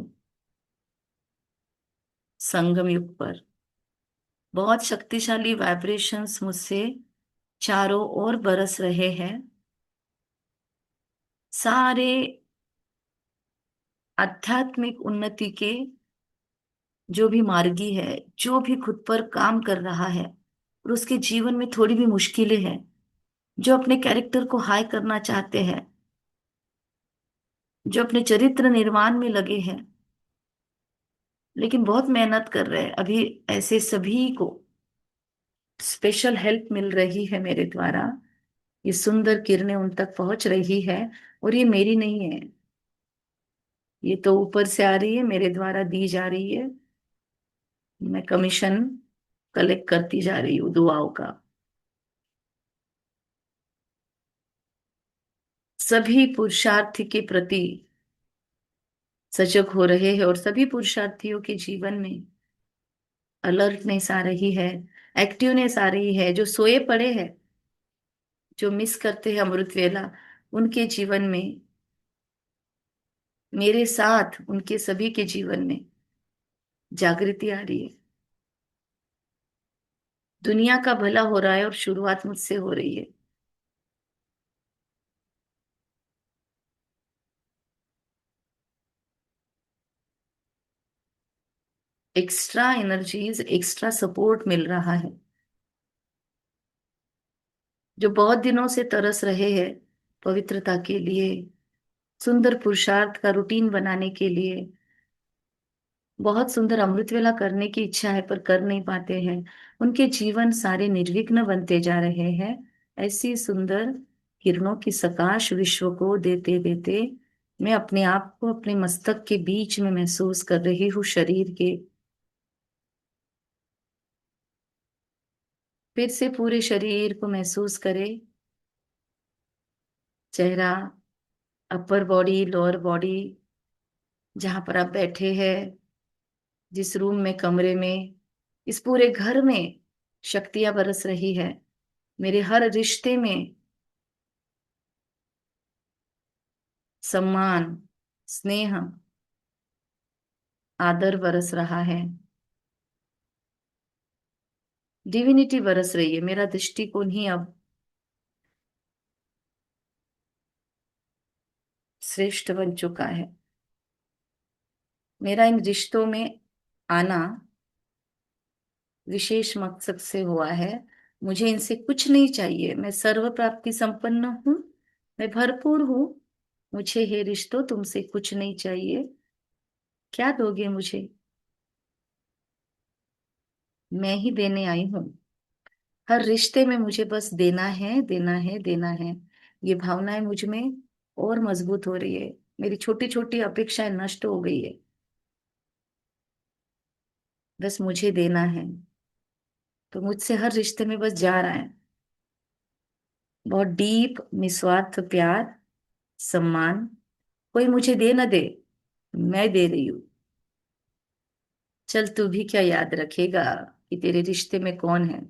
संगम युग पर। बहुत शक्तिशाली वाइब्रेशंस मुझसे चारों ओर बरस रहे हैं। सारे आध्यात्मिक उन्नति के जो भी मार्गी है, जो भी खुद पर काम कर रहा है और उसके जीवन में थोड़ी भी मुश्किलें हैं, जो अपने कैरेक्टर को हाई करना चाहते हैं, जो अपने चरित्र निर्माण में लगे हैं लेकिन बहुत मेहनत कर रहे हैं अभी, ऐसे सभी को स्पेशल हेल्प मिल रही है मेरे द्वारा। ये सुंदर किरणें उन तक पहुंच रही है और ये मेरी नहीं है, ये तो ऊपर से आ रही है, मेरे द्वारा दी जा रही है। मैं कमीशन कलेक्ट करती जा रही हूँ दुआओं का। सभी पुरुषार्थ के प्रति सजग हो रहे हैं, और सभी पुरुषार्थियों के जीवन में अलर्टनेस आ रही है, एक्टिवनेस आ रही है। जो सोए पड़े हैं, जो मिस करते हैं अमृत वेला, उनके जीवन में, मेरे साथ उनके सभी के जीवन में जागृति आ रही है। दुनिया का भला हो रहा है, और शुरुआत मुझसे हो रही है। एक्स्ट्रा एनर्जीज, एक्स्ट्रा सपोर्ट मिल रहा है। जो बहुत दिनों से तरस रहे हैं पवित्रता के लिए, सुंदर पुरुषार्थ का रूटीन बनाने के लिए, बहुत सुंदर अमृत वेला करने की इच्छा है पर कर नहीं पाते हैं, उनके जीवन सारे निर्विघ्न बनते जा रहे हैं। ऐसी सुंदर किरणों की सकाश विश्व को देते देते मैं अपने आप को अपने मस्तक के बीच में महसूस कर रही हूँ, शरीर के। फिर से पूरे शरीर को महसूस करें। चेहरा, अपर बॉडी, लोअर बॉडी, जहां पर आप बैठे हैं, जिस रूम में, कमरे में, इस पूरे घर में शक्तियां बरस रही है। मेरे हर रिश्ते में सम्मान, स्नेह, आदर बरस रहा है। डिविनिटी बरस रही है। मेरा दृष्टिकोण ही अब श्रेष्ठ बन चुका है। मेरा इन रिश्तों में आना विशेष मकसद से हुआ है। मुझे इनसे कुछ नहीं चाहिए। मैं सर्व प्राप्ति संपन्न हूँ, मैं भरपूर हूँ। मुझे हे रिश्तों तुमसे कुछ नहीं चाहिए। क्या दोगे मुझे? मैं ही देने आई हूँ। हर रिश्ते में मुझे बस देना है, देना है, देना है। ये भावनाएं मुझ में और मजबूत हो रही है। मेरी छोटी छोटी अपेक्षाएं नष्ट हो गई है। बस मुझे देना है, तो मुझसे हर रिश्ते में बस जा रहा है। बहुत डीप निस्वार्थ प्यार, सम्मान। कोई मुझे दे ना दे, मैं दे रही हूँ। चल, तू भी क्या याद रखेगा कि तेरे रिश्ते में कौन है?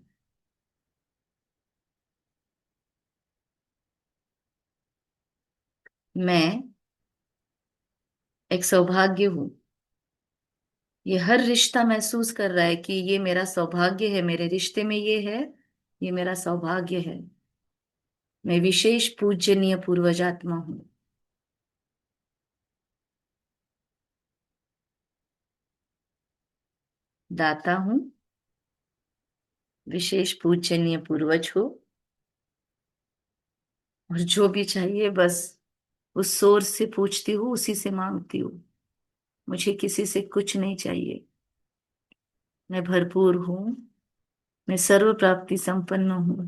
मैं एक सौभाग्य हूँ। ये हर रिश्ता महसूस कर रहा है कि ये मेरा सौभाग्य है, मेरे रिश्ते में ये है, ये मेरा सौभाग्य है। मैं विशेष पूजनीय पूर्वजात्मा हूँ। दाता हूँ, विशेष पूजनीय पूर्वज हूँ। और जो भी चाहिए बस उस सोर्स से पूछती हूँ, उसी से मांगती हूँ। मुझे किसी से कुछ नहीं चाहिए। मैं भरपूर हूँ, मैं सर्व प्राप्ति संपन्न हूँ,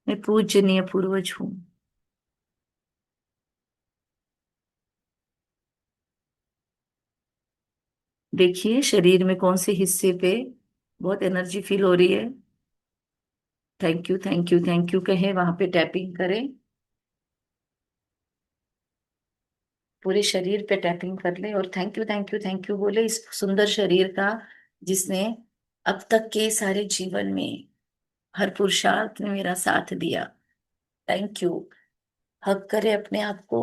मैं पूजनीय पूर्वज हूँ। देखिए शरीर में कौन से हिस्से पे बहुत एनर्जी फील हो रही है। Thank you, thank you, thank you कहे, वहां पे टैपिंग करें। पूरे शरीर पे टैपिंग कर ले और thank you, thank you, thank you बोले इस सुंदर शरीर का, जिसने अब तक के सारे जीवन में हर पुरुषार्थ में मेरा साथ दिया। Thank you. हक करे अपने आप को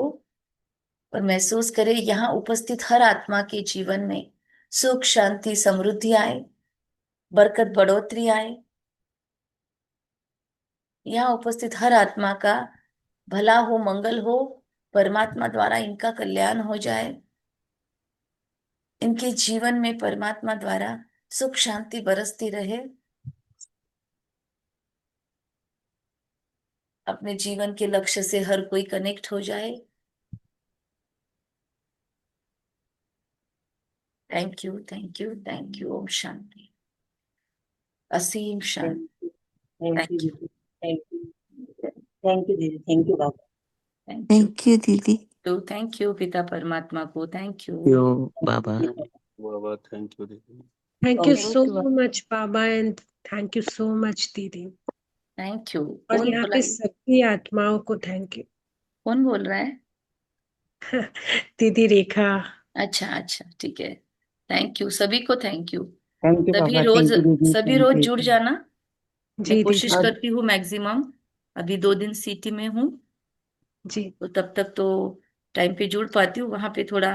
और महसूस करे यहाँ उपस्थित हर आत्मा के जीवन में सुख, शांति, समृद्धि आए, बरकत, बढ़ोतरी आए। यहाँ उपस्थित हर आत्मा का भला हो, मंगल हो, परमात्मा द्वारा इनका कल्याण हो जाए। इनके जीवन में परमात्मा द्वारा सुख शांति बरसती रहे। अपने जीवन के लक्ष्य से हर कोई कनेक्ट हो जाए। Thank you, thank you, thank you. ओम शांति, असीम शांति। थैंक यू थैंक यू, दीदी। Thank you. थैंक यू दीदी। थैंक यू बाबा। Thank you. थैंक यू दीदी। तो थैंक यू पिता परमात्मा को, थैंक यू। यो बाबा। बाबा थैंक यू दीदी। Thank you thank so you, much, Baba, and thank you so much, Didi. थैंक यू। और कौन यहाँ बोला पे ये? सभी आत्माओं को थैंक यू। कौन बोल रहा है? दीदी रेखा। अच्छा अच्छा, ठीक है। थैंक यू, सभी को थैंक यू। थैंक यू सभी बाबा, रोज, थैंक यू दीदी, सभी थैंक रोज यू। जुड़ जाना। मैं जी कोशिश दीदी। करती हूँ मैक्सिमम। अभी 2 दिन सिटी में हूँ, जी। तो तब तक तो टाइम पे जुड़ पाती हूँ, वहां पे थोड़ा